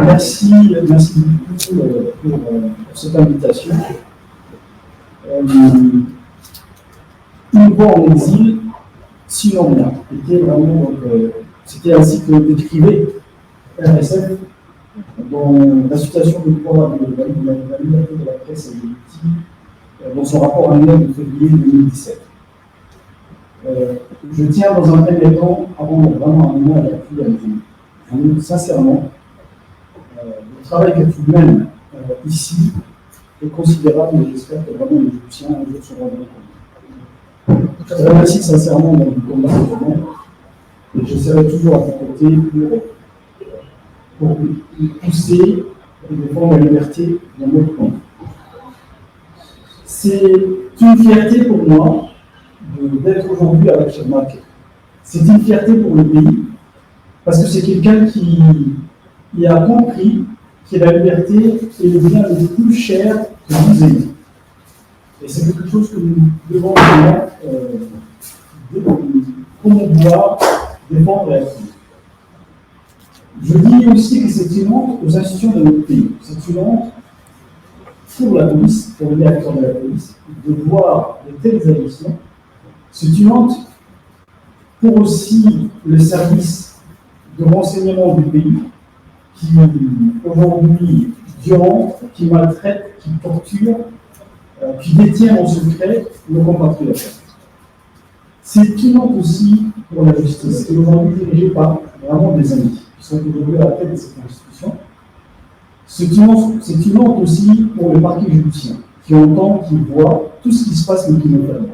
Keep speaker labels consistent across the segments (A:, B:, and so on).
A: Merci beaucoup pour cette invitation. Une voix en exil, sinon rien. C'était ainsi que décrivait RSF dans la situation de droit de la liberté de la presse et des outils dans son rapport annuel de février 2017. Je tiens dans un premier temps, avant vraiment un mot à l'appui à vous, sincèrement, le travail que tu mènes ici est considérable, mais j'espère que vraiment les Égyptiens un jour se rendront compte. Je te remercie sincèrement dans le combat que tu mènes, et je serai toujours à tes côtés pour pousser et défendre la liberté dans notre monde. C'est une fierté pour moi d'être aujourd'hui avec Shermak. C'est une fierté pour le pays, parce que c'est quelqu'un qui a compris que la liberté est le bien le plus cher que vous ayez. Et c'est quelque chose que nous devons promouvoir, défendre et appuyer. Je dis aussi que c'est une honte aux institutions de notre pays. C'est une honte pour la police, pour les acteurs de la police, de voir de telles agressions. C'est une honte pour aussi le service de renseignement du pays qui aujourd'hui violente, qui maltraite, qui torture, qui détient en secret nos compatriotes. C'est une honte aussi pour la justice, qui est aujourd'hui dirigée par vraiment des amis qui sont aujourd'hui à la tête de cette institution. C'est une honte aussi pour le parquet judiciaire, qui entend, qui voit tout ce qui se passe, mais qui ne fait rien.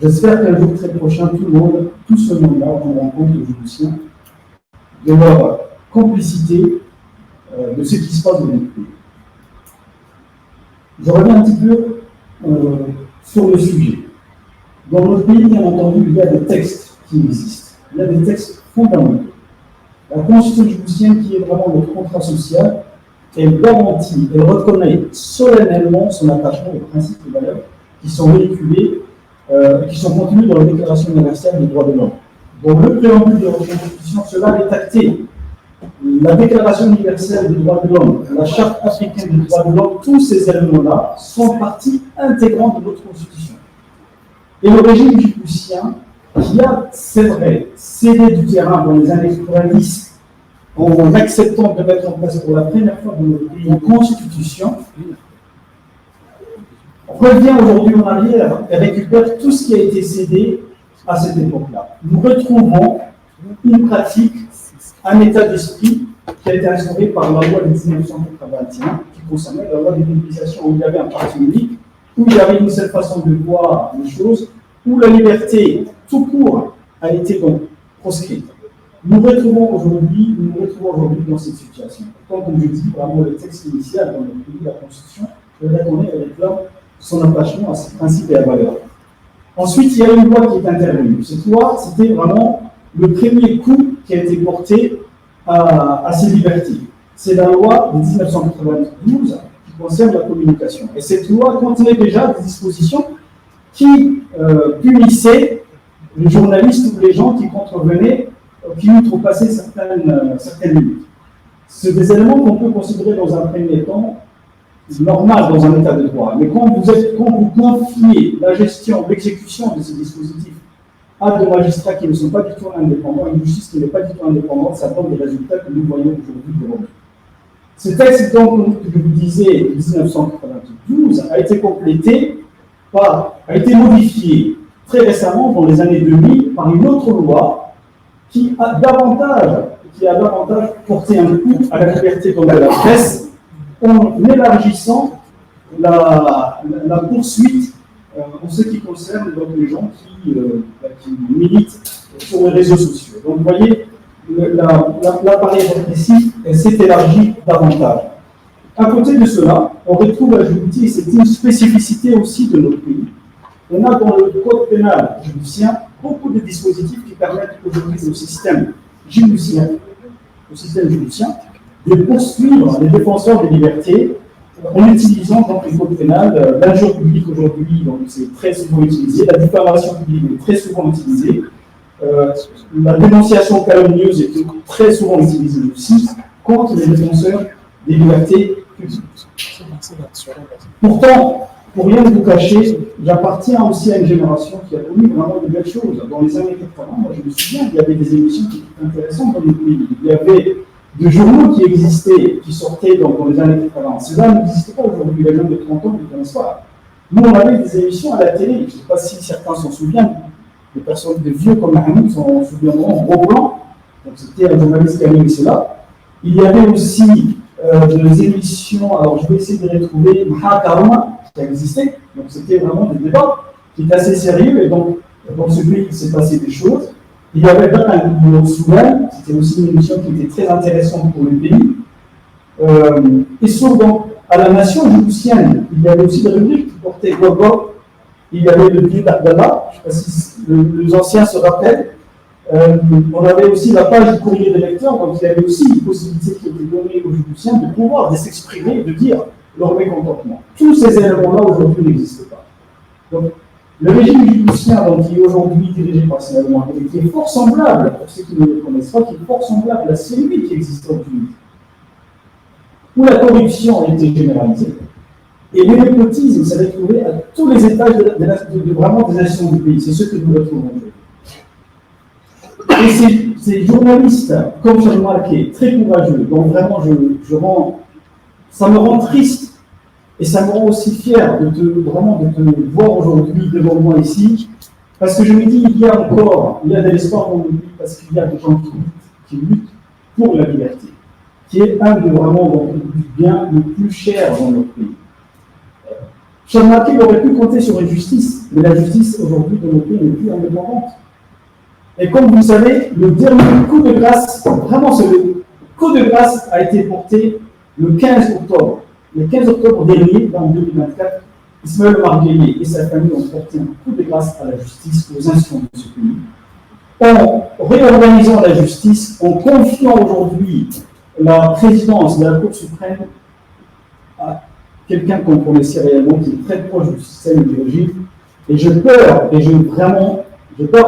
A: J'espère qu'un jour très prochain, tout ce monde-là rendra compte aux judiciaires de leur complicité de ce qui se passe dans notre pays. Je reviens un petit peu sur le sujet. Dans notre pays, bien entendu, il y a des textes qui existent. Il y a des textes fondamentaux. La Constitution judiciaire, qui est vraiment notre contrat social, elle garantit, elle reconnaît solennellement son attachement aux principes et valeurs qui sont véhiculés, qui sont contenus dans la Déclaration universelle des droits de l'homme. Dans le préambule de la Constitution, cela est acté. La Déclaration universelle des droits de l'homme, la Charte africaine des droits de l'homme, tous ces éléments-là sont partie intégrante de notre Constitution. Et le régime djiboutien, qui a, c'est vrai, cédé du terrain dans les années 90, en acceptant de mettre en place pour la première fois dans notre pays une Constitution, revient aujourd'hui en arrière et récupère tout ce qui a été cédé à cette époque-là. Nous retrouvons une pratique, un état d'esprit qui a été instauré par la loi de 1981, qui concernait la loi de mobilisation, où il y avait un parti unique, où il y avait une seule façon de voir les choses, où la liberté tout court a été donc proscrite. Nous retrouvons aujourd'hui dans cette situation. Comme je dis, vraiment le texte initial dans notre pays, la Constitution, elle réclame son attachement à ses principes et à valeurs. Ensuite, il y a une loi qui est intervenue. Cette loi, c'était vraiment le premier coup qui a été porté à ces libertés. C'est la loi de 1992 qui concerne la communication. Et cette loi contenait déjà des dispositions qui punissaient les journalistes ou les gens qui contrevenaient, qui outrepassaient certaines limites. C'est des éléments qu'on peut considérer dans un premier temps normal dans un état de droit. Mais quand vous confiez la gestion, l'exécution de ces dispositifs à des magistrats qui ne sont pas du tout indépendants, une justice qui n'est pas du tout indépendante, ça donne des résultats que nous voyons aujourd'hui devant nous. Ce texte, donc, que je vous disais, de 1992, a été complété a été modifié très récemment, dans les années 2000, par une autre loi qui a davantage porté un coup à la liberté de la presse, en élargissant la poursuite en ce qui concerne donc, les gens qui militent sur les réseaux sociaux. Donc vous voyez, l'appareil répressif s'est élargi davantage. À côté de cela, on retrouve à Djibouti, et c'est une spécificité aussi de notre pays, on a dans le code pénal djiboutien beaucoup de dispositifs qui permettent aujourd'hui au système djiboutien de poursuivre les défenseurs des libertés en utilisant donc le code pénal. L'injure publique aujourd'hui, donc c'est très souvent utilisé, la diffamation publique est très souvent utilisée, la dénonciation calomnieuse est très souvent utilisée aussi contre les défenseurs des libertés publiques. Pourtant, pour rien vous cacher, j'appartiens aussi à une génération qui a connu vraiment de belles choses. Dans les années 80, moi je me souviens qu'il y avait des émissions qui étaient intéressantes dans le pays. Il y avait des journaux qui existaient, qui sortaient dans les années 80. Cela n'existe pas aujourd'hui. Les jeunes de 30 ans ne connaissent pas. Nous, on avait des émissions à la télé. Je ne sais pas si certains s'en souviennent. Des personnes, des vieux comme Mahmoud s'en souviendront en gros blanc. Donc c'était un journaliste qui animait cela. Il y avait aussi des émissions, alors je vais essayer de les retrouver, Mahakarma, qui existait. Donc c'était vraiment des débats qui étaient assez sérieux. Et donc, dans ce pays, il s'est passé des choses. Il y avait un Soudan, c'était aussi une émission qui était très intéressante pour le pays. Et sauf donc, à la nation djiboutienne, il y avait aussi des rubriques qui portaient Gogo. Il y avait le guide d'Abdallah, je ne sais pas si les anciens se rappellent. On avait aussi la page du courrier des lecteurs, donc il y avait aussi une possibilité qui était donnée aux Djiboutiens de pouvoir s'exprimer et de dire leur mécontentement. Tous ces éléments-là aujourd'hui n'existent pas. Donc, le régime djiboutien, qui est aujourd'hui dirigé par Salah Mohamed, qui est fort semblable, pour ceux qui ne le connaissent pas, qui est fort semblable à celui qui existe en Tunisie, où la corruption a été généralisée, et le népotisme s'est retrouvé à tous les étages vraiment des nations du pays. C'est ce que nous retrouvons aujourd'hui. Et ces journalistes, comme j'ai remarqué, très courageux, donc vraiment, ça me rend triste et ça me rend aussi fier de te voir aujourd'hui devant moi ici, parce que je me dis, il y a de l'espoir dans le pays, parce qu'il y a des gens qui luttent pour la liberté, qui est un de vraiment du bien le plus cher dans notre pays. J'ai remarqué qu'il aurait pu compter sur une justice, mais la justice aujourd'hui dans notre pays n'est plus indépendante. Et comme vous le savez, le dernier coup de grâce, vraiment le coup de grâce a été porté le 15 octobre. Le 15 octobre dernier, en 2024, Ismaël Marguerite et sa famille ont porté un coup de grâce à la justice, aux instances de ce pays. En réorganisant la justice, en confiant aujourd'hui la présidence de la Cour suprême à quelqu'un qu'on connaissait réellement, qui est très proche du système du régime. Et j'ai peur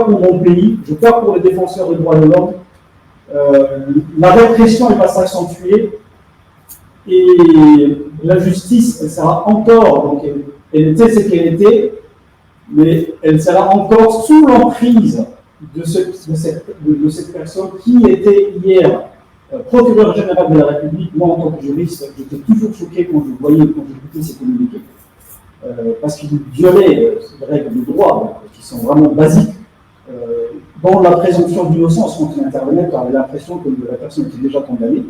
A: pour mon pays, j'ai peur pour les défenseurs des droits de l'homme. La répression elle va s'accentuer et la justice, elle sera encore, donc elle était ce qu'elle était, mais elle sera encore sous l'emprise de cette personne qui était hier procureur général de la République. Moi, en tant que juriste, j'étais toujours choqué quand j'écoutais ces communiqués, parce qu'il violait les règles de droit, qui sont vraiment basiques, dans la présomption d'innocence quand il intervenait, car il avait l'impression que la personne était déjà condamnée.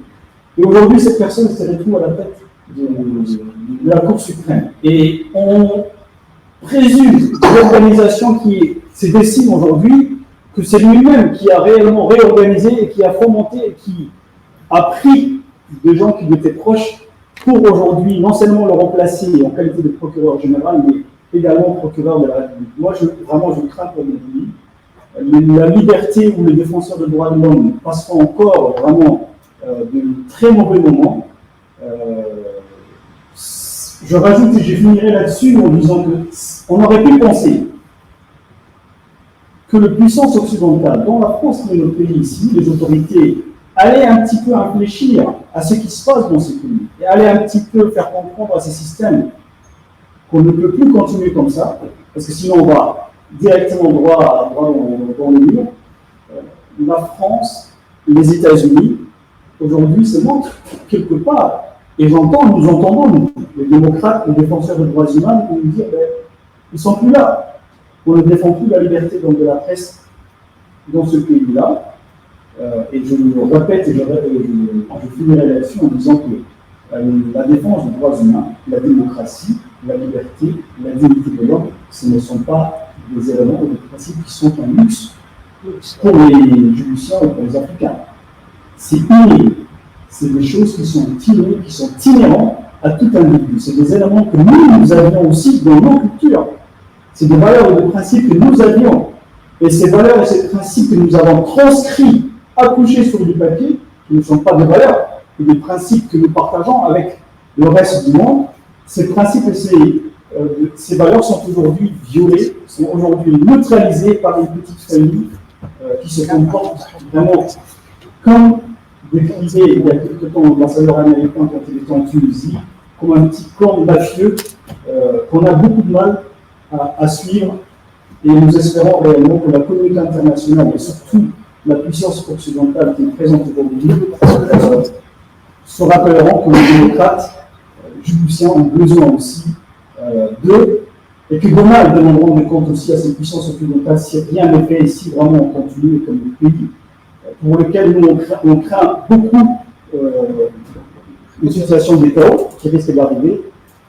A: Et aujourd'hui, cette personne se retrouve à la tête de la Cour suprême. Et on présume de l'organisation qui se dessine aujourd'hui que c'est lui-même qui a réellement réorganisé et qui a fomenté et qui a pris des gens qui lui étaient proches pour aujourd'hui non seulement le remplacer en qualité de procureur général, mais également procureur de la République. Moi, je crains pour mon pays. La liberté ou les défenseurs des droits de l'homme passeront encore vraiment de très mauvais moments. Je rajoute et je finirai là-dessus en disant qu'on aurait pu penser que les puissances occidentales, dont la France et notre pays ici, les autorités, allaient un petit peu réfléchir à ce qui se passe dans ces pays et allaient un petit peu faire comprendre à ces systèmes qu'on ne peut plus continuer comme ça, parce que sinon on va directement droit dans le mur. La France, les États-Unis, aujourd'hui se montrent quelque part, et nous entendons, nous, les démocrates, les défenseurs des droits humains, pour nous dire ils ne sont plus là. On ne défend plus la liberté de la presse dans ce pays-là. Et je le répète et je finirai là-dessus en disant que la défense des droits humains, la démocratie, la liberté, la dignité de l'homme, ce ne sont pas des éléments ou des principes qui sont un luxe pour les Djiboutiens ou pour les Africains. C'est inné. C'est des choses qui sont innées, qui sont inhérentes à tout individu. C'est des éléments que nous avions aussi dans nos cultures. C'est des valeurs et des principes que nous avions. Et ces valeurs et ces principes que nous avons transcrits, accouchés sur du papier, qui ne sont pas des valeurs, mais des principes que nous partageons avec le reste du monde, ces principes et ces valeurs sont aujourd'hui violées, sont aujourd'hui neutralisées par une petite famille qui se comportent vraiment comme décrivait il y a quelque temps l'ambassadeur américain quand il était en Tunisie, comme un petit clan mafieux qu'on a beaucoup de mal à suivre. Et nous espérons réellement que la communauté internationale et surtout la puissance occidentale qui est présente aujourd'hui se rappelleront que les démocrates djiboutiens ont besoin aussi d'eux et que demain ils demanderont des comptes aussi à ces puissances occidentales si rien n'est fait et si vraiment on continue comme le pays pour lequel nous on craint beaucoup l'utilisation des taux qui risquent d'arriver.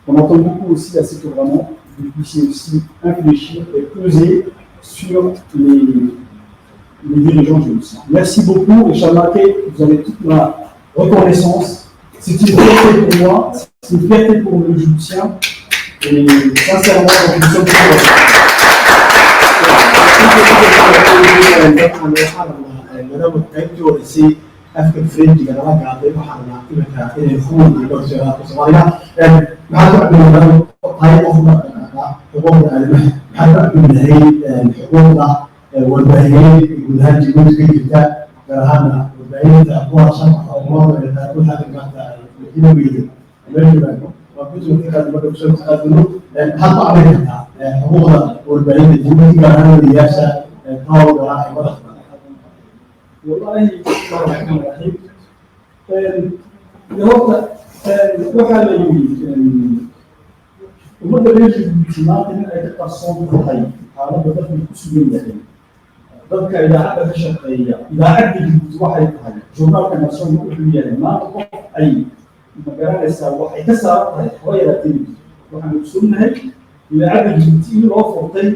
A: On entend beaucoup aussi à ce que vraiment vous puissiez aussi réfléchir et peser sur les dirigeants djiboutiens. Merci beaucoup, et Chamake, vous avez toute ma reconnaissance. C'est une fierté pour moi, c'est une fierté pour le Djiboutien, et sincèrement, nous sommes
B: أفكر فريق جنرال قاعدين وحنا إلى خون الدكتوراه صغيرة ما تعمل له هاي أفضل حقوق العلماء حتى من هي الحقوق والباهيين والهاي جمود في كتاب هذا والباهيين تأقوى شرح أو مواضع تأقوى هذا المادة الجنوبية وكنت متكلم بدكتور تقدمه حتى عليها حقوق والباهيين الجنوبية كان الرئاسة طاولة راعي ورقة
A: والله الرحمن الرحيم لهوتا waxaa la yidhi ummadda reer Djibouti maanta in ay ka qarsoon tahay xaaladda dadka ku sugan yahay dadka idaacadda ka shaqeeya idaacadda Djibouti waxay tahay journaalka national wuxuu yahay maanta qof ay magaranaysaa waxay ka saaran tahay haba yaraatee waxaan ogsoonnahay idaacadda Djibouti in loo furtay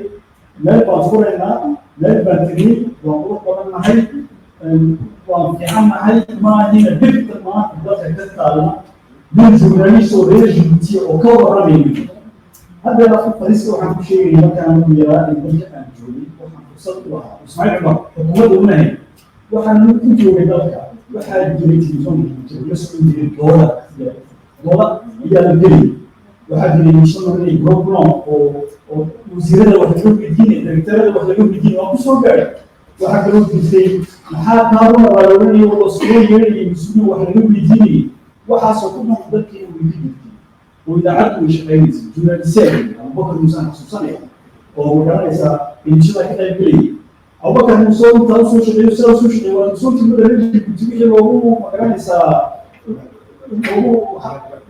A: meel baan furaynaa meel baan tegey waan qurux badannahay waan fiicannahay maahina dhibta maanta dadka ka taalna nin journalist oo reer Djibouti oo ka warramayay hadda fariiska waxaan ku sheegay markaan u yaraa in dalka aan joogay waxaan fursad u lahaa Ismaaciil Cumar xukuumadda u nahay waxaan u joogay dalka waxaa jiray telefoon la socon jiray doola ayaa la gelay waxaa jiray missionary program oo wasiirada wax laga weydiinay directorada wax laga weydiinay waan ku soo gaaray waxaa kaloo jirtay maxaa kaaduna waa loolanaya wada soo yeedhayay mas-uuliin wax laga weydiinayay waxaasoo ku noqon dadkii u weydi jirtay oo idaacaddu way shaqaynaysay journaliseed abubakar muusaan xasuusanaya oo magaranaysaa inishada ka qayb gelayay abubakar muuse intaa usoo shaqeeyo sidaa usoo shaqeeyo waa soo timada reer Djibouti wixii loogu magaranaysaa loogu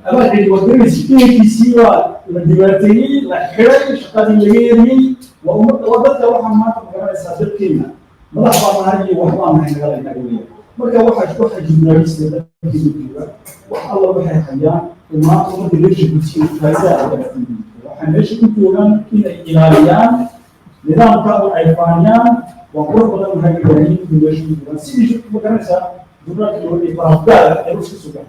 A: abaagii waa garanaysa inankiisii waa la dhibaateeyey la xiray shaqadii laga eriyey waa dadka waxaa maanta magaranaysaa dadkeena madax baa nahay iyo wax baa nahay nagala inaga weya marka waxa journalist dadkeena jooga wax alla waxay hayaan maanta ummadda reer Djibouti faa'iida ay waxay meesha ku joogaan inay ilaaliyaan nidaamka oo ay faaniyaan waa qurux badan waxay ilaaliyeen meesha ku joogaan sidii magaranaysaa journalka loo dhigay farafdaada ee iska sugan